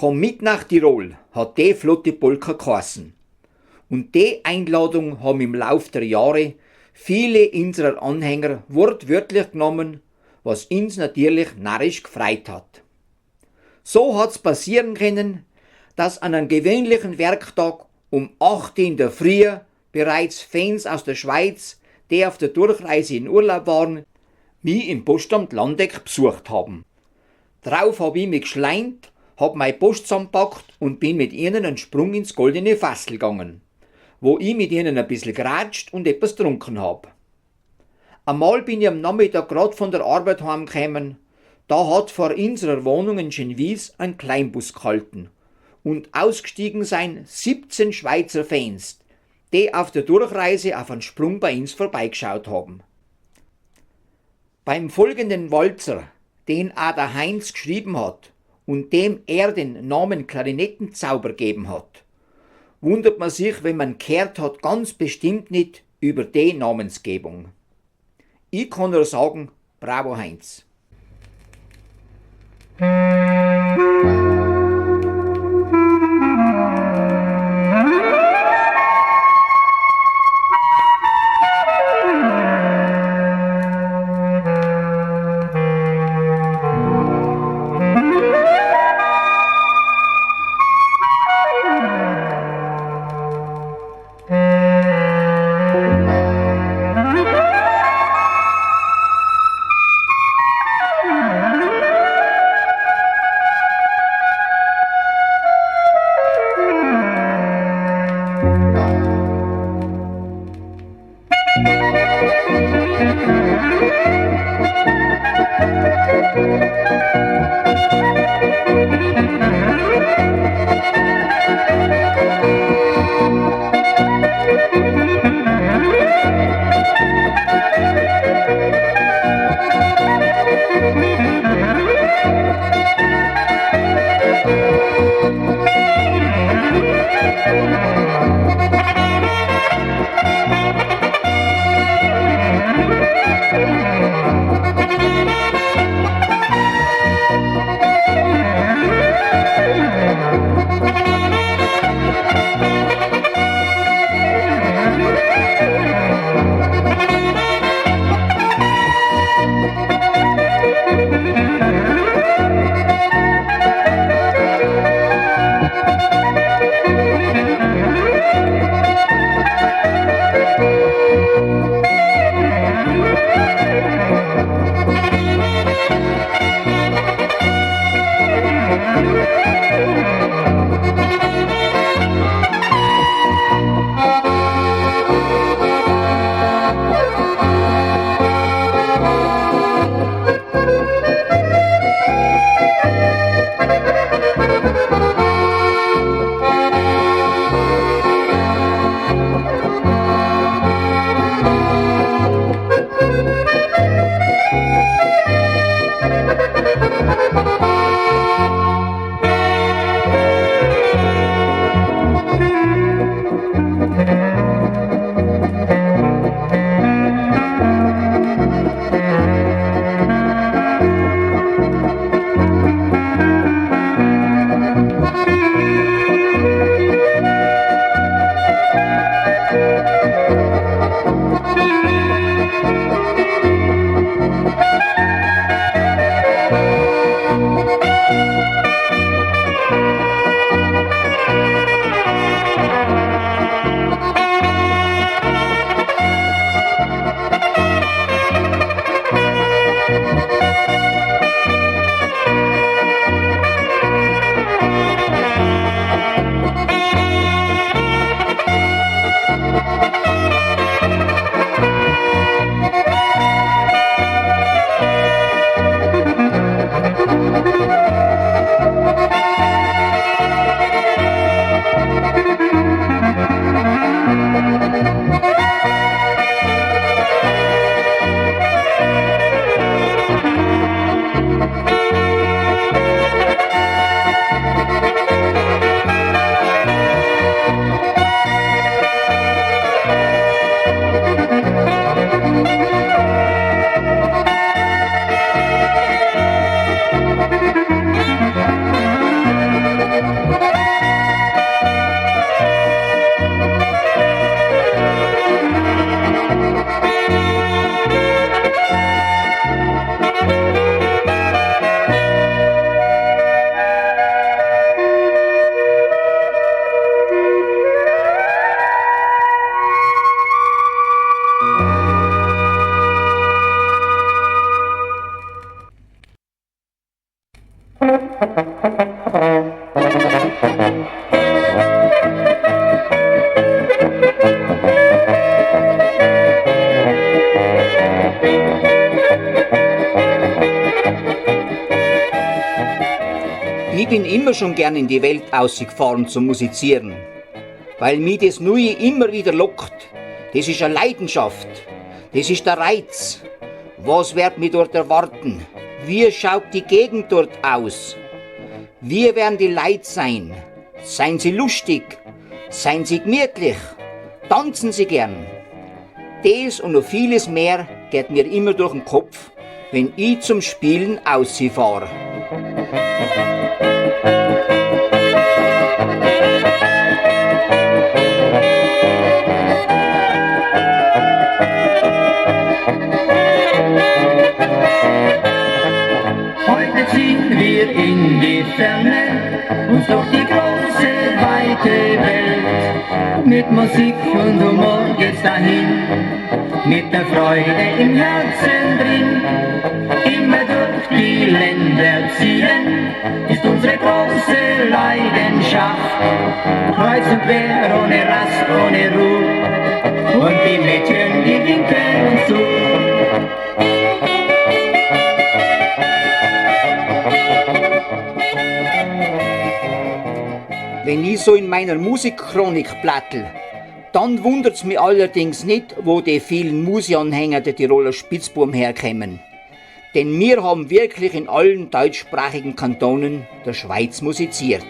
Komm mit nach Tirol, hat die flotte Polka geheißen. Und die Einladung haben im Lauf der Jahre viele unserer Anhänger wortwörtlich genommen, was uns natürlich narrisch gefreut hat. So hat's passieren können, dass an einem gewöhnlichen Werktag um 8 in der Früh bereits Fans aus der Schweiz, die auf der Durchreise in Urlaub waren, mich im Postamt Landeck besucht haben. Drauf hab ich mich geschleint, hab mein Post zusammengepackt und bin mit ihnen einen Sprung ins goldene Fassel gegangen, wo ich mit ihnen ein bisschen geratscht und etwas getrunken hab. Einmal bin ich am Nachmittag grad von der Arbeit heimgekommen, da hat vor unserer Wohnung in Genwies ein Kleinbus gehalten und ausgestiegen sein 17 Schweizer Fans, die auf der Durchreise auf einen Sprung bei uns vorbeigeschaut haben. Beim folgenden Walzer, den auch der Heinz geschrieben hat und dem er den Namen Klarinettenzauber gegeben hat, wundert man sich, wenn man gehört hat, ganz bestimmt nicht über die Namensgebung. Ich kann nur sagen, bravo Heinz. Ich bin immer schon gern in die Welt ausgefahren zum Musizieren, weil mich das Neue immer wieder lockt. Das ist eine Leidenschaft, das ist der Reiz. Was wird mich dort erwarten? Wie schaut die Gegend dort aus? Wie werden die Leute sein? Seien sie lustig? Seien sie gemütlich? Tanzen sie gern? Das und noch vieles mehr geht mir immer durch den Kopf, wenn ich zum Spielen ausfahre. Heute ziehen wir in die Ferne, uns durch die große, weite Welt. Mit Musik und Humor geht's dahin, mit der Freude im Herzen drin. Immer durch die Länder ziehen, ist unsere große Leidenschaft. Kreuz und quer, ohne Rast, ohne Ruhe, und die Mädchen, die winken uns zu. Wenn ich so in meiner Musikchronik plattel, dann wundert's mich allerdings nicht, wo die vielen Musi-Anhänger der Tiroler Spitzbuben herkommen. Denn wir haben wirklich in allen deutschsprachigen Kantonen der Schweiz musiziert.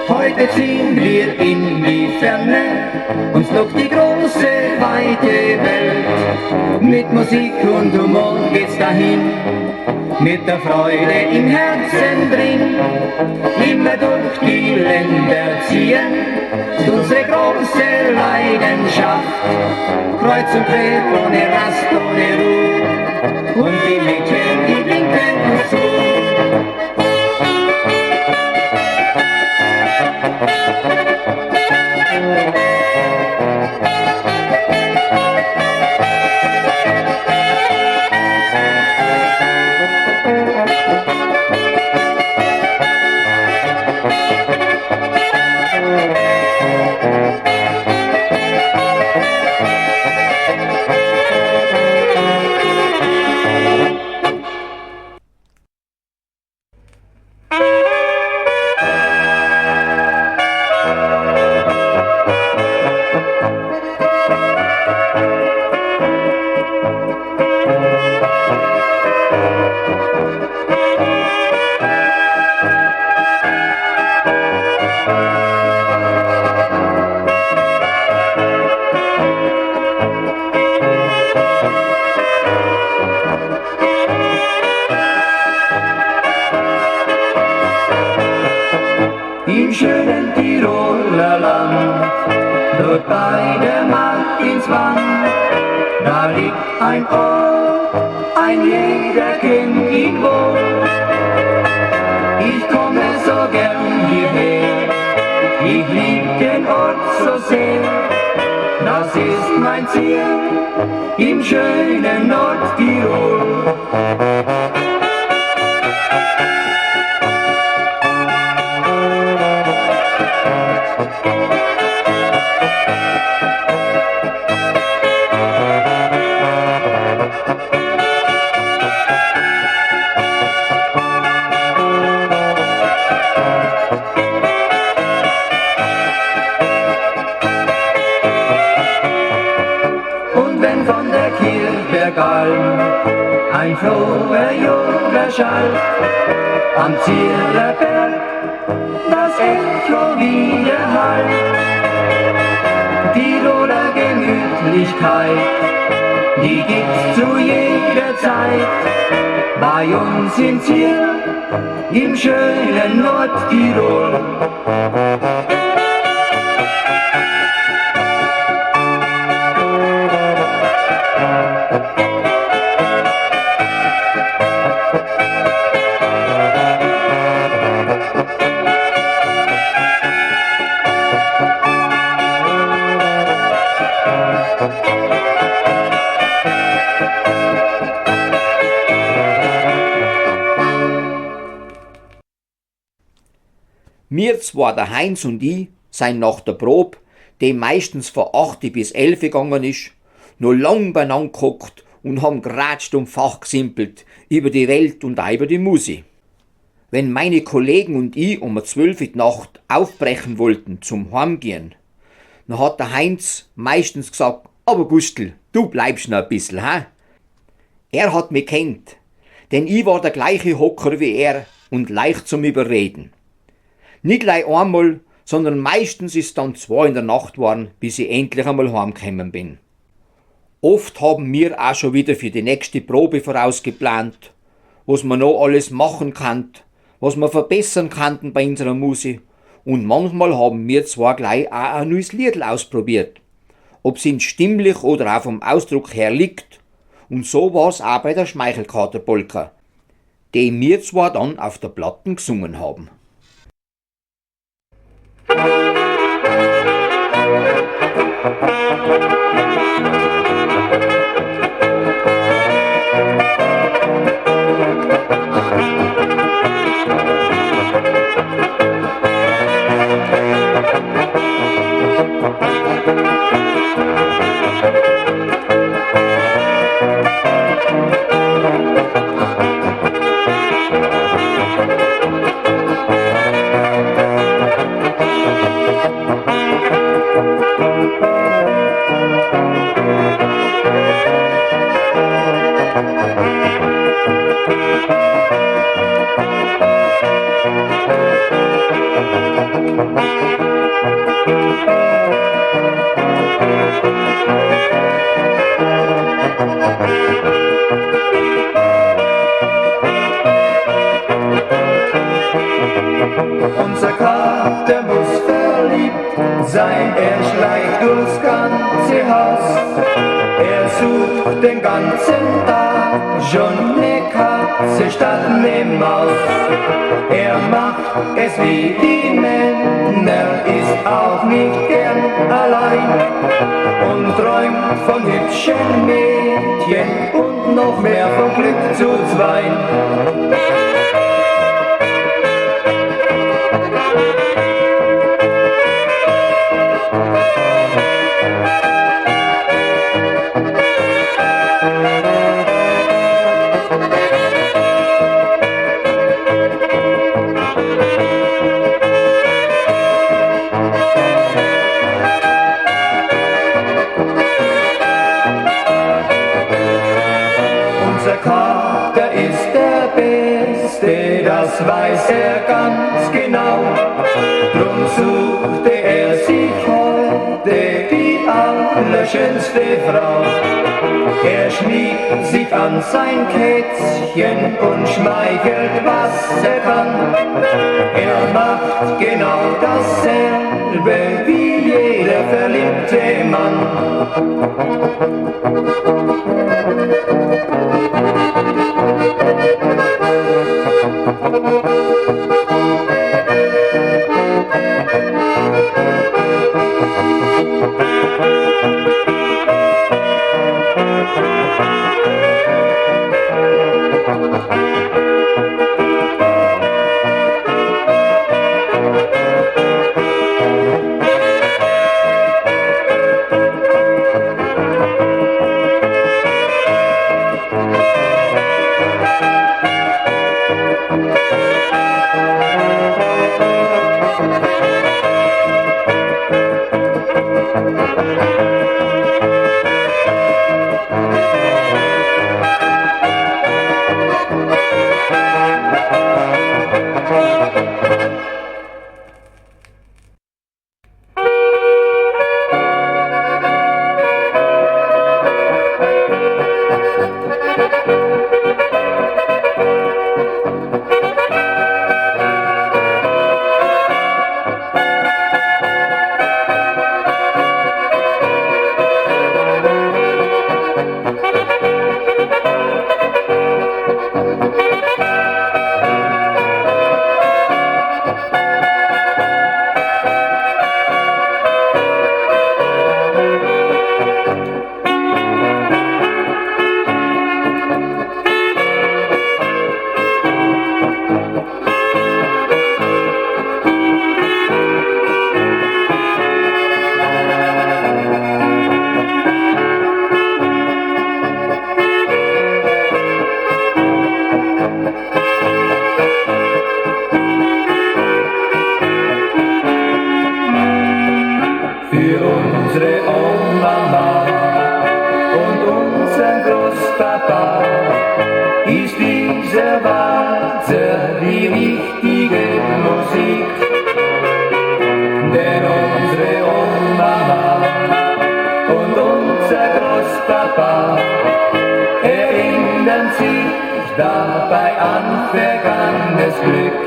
Heute ziehen wir in die Ferne, uns lockt die große, weite Welt. Mit Musik und Humor geht's dahin, mit der Freude im Herzen drin, immer durch die Länder ziehen, unsere große Leidenschaft, kreuz und quer, ohne Rast, ohne Ruhe, und die Mädchen, die winken uns zu. Im schönen Tiroler Land, dort bei der Martinswand, da liegt ein Ort, ein jeder kennt ihn wohl. Ich komme so gern hierher, ich lieb den Ort so sehr, das ist mein Ziel im schönen Nordtirol. Und wenn von der Kirchbergalm ein froher junger Schall am Ziererberg das Echo widerhallt, Tiroler Gemütlichkeit, die gibt's zu jeder Zeit. Bei uns sind wir im schönen Nordtirol. Wir zwar, der Heinz und ich, sind nach der Probe, die meistens von 8 bis 11 gegangen ist, noch lang beieinander gehockt und haben geratscht und fachgesimpelt über die Welt und auch über die Musik. Wenn meine Kollegen und ich um 12 Uhr die Nacht aufbrechen wollten zum Heimgehen, dann hat der Heinz meistens gesagt, aber Gustl, du bleibst noch ein bisschen, hä? Er hat mich kennt, denn ich war der gleiche Hocker wie er und leicht zum Überreden. Nicht gleich einmal, sondern meistens ist dann 2 in der Nacht geworden, bis ich endlich einmal heimgekommen bin. Oft haben wir auch schon wieder für die nächste Probe vorausgeplant, was man noch alles machen kann, was wir verbessern könnten bei unserer Musik. Und manchmal haben wir zwar gleich auch ein neues Lied ausprobiert, ob es ihnen stimmlich oder auch vom Ausdruck her liegt. Und so war es auch bei der Schmeichelkaterpolka, die wir zwar dann auf der Platte gesungen haben. sein, er schleicht durchs ganze Haus. Er sucht den ganzen Tag schon ne Katze statt ne Maus. Er macht es wie die Männer, ist auch nicht gern allein und träumt von hübschen Mädchen und noch mehr von Glück zu zweien. Kater ist der Beste, das weiß er ganz genau. Drum suchte er sich heute die allerschönste Frau. Er schmiegt sich an sein Kätzchen und schmeichelt, was er kann. Er macht genau dasselbe wie jeder verliebte Mann. Dabei an vergangenes Glück.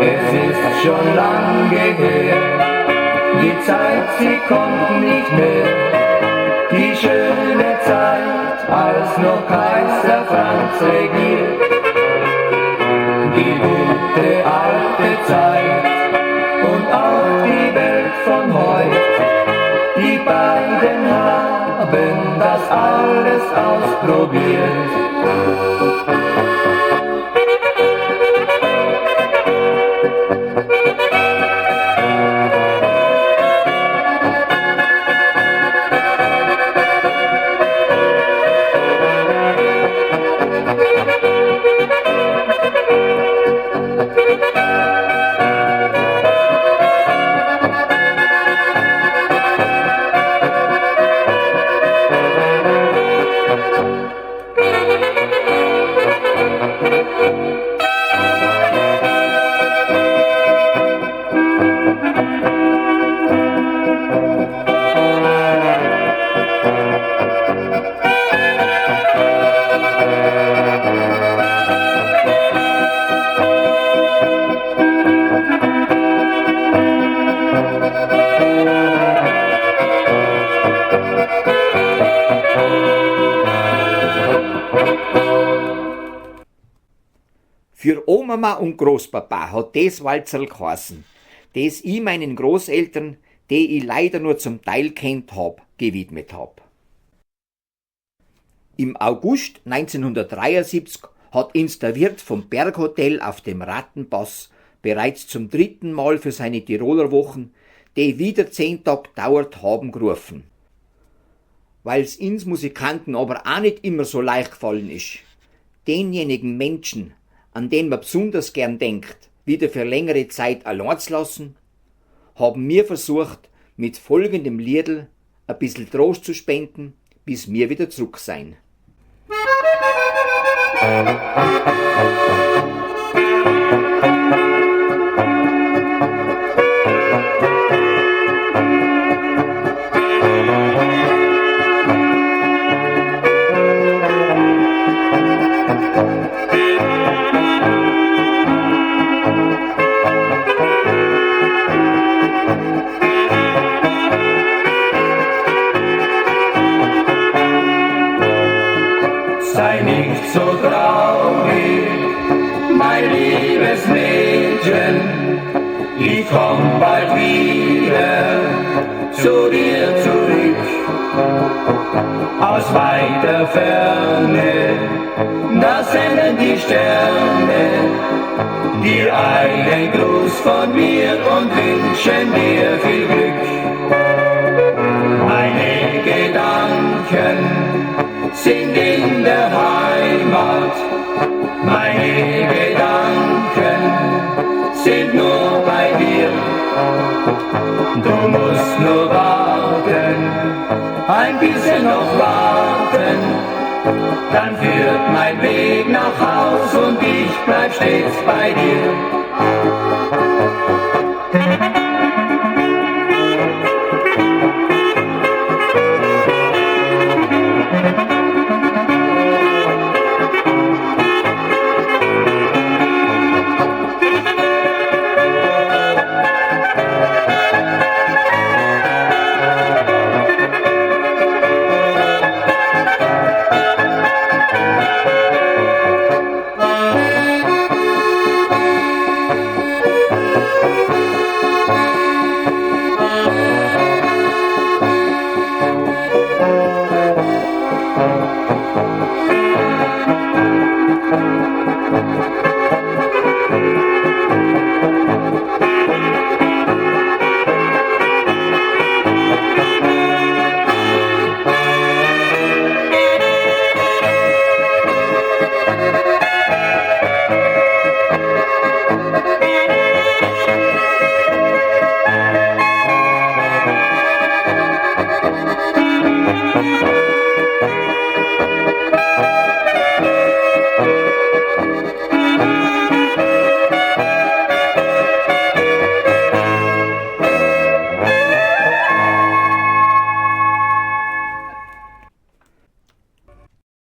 Es ist schon lange her, die Zeit, sie kommt nicht mehr. Die schöne Zeit, als noch Kaiser Franz regiert. Die gute alte Zeit und auch die Welt von heut. Die beiden haben das alles ausprobiert. Oma und Großpapa hat das Walzerl geheißen, das ich meinen Großeltern, die ich leider nur zum Teil kennt hab, gewidmet hab. Im August 1973 hat uns der Wirt vom Berghotel auf dem Rattenpass bereits zum 3. Mal für seine Tiroler Wochen, die wieder 10 Tage dauert haben, gerufen. Weil's uns Musikanten aber auch nicht immer so leicht gefallen ist, denjenigen Menschen, an den man besonders gern denkt, wieder für längere Zeit allein zu lassen, haben wir versucht, mit folgendem Liedl ein bisschen Trost zu spenden, bis wir wieder zurück sein. Sei nicht so traurig, mein liebes Mädchen, ich komm bald wieder zu dir zurück. Aus weiter Ferne, da senden die Sterne dir einen Gruß von mir und wünschen dir viel Glück. Meine Gedanken sind in der Heimat, meine Gedanken sind nur bei dir. Du musst nur warten, ein bisschen noch warten, dann führt mein Weg nach Haus und ich bleib stets bei dir.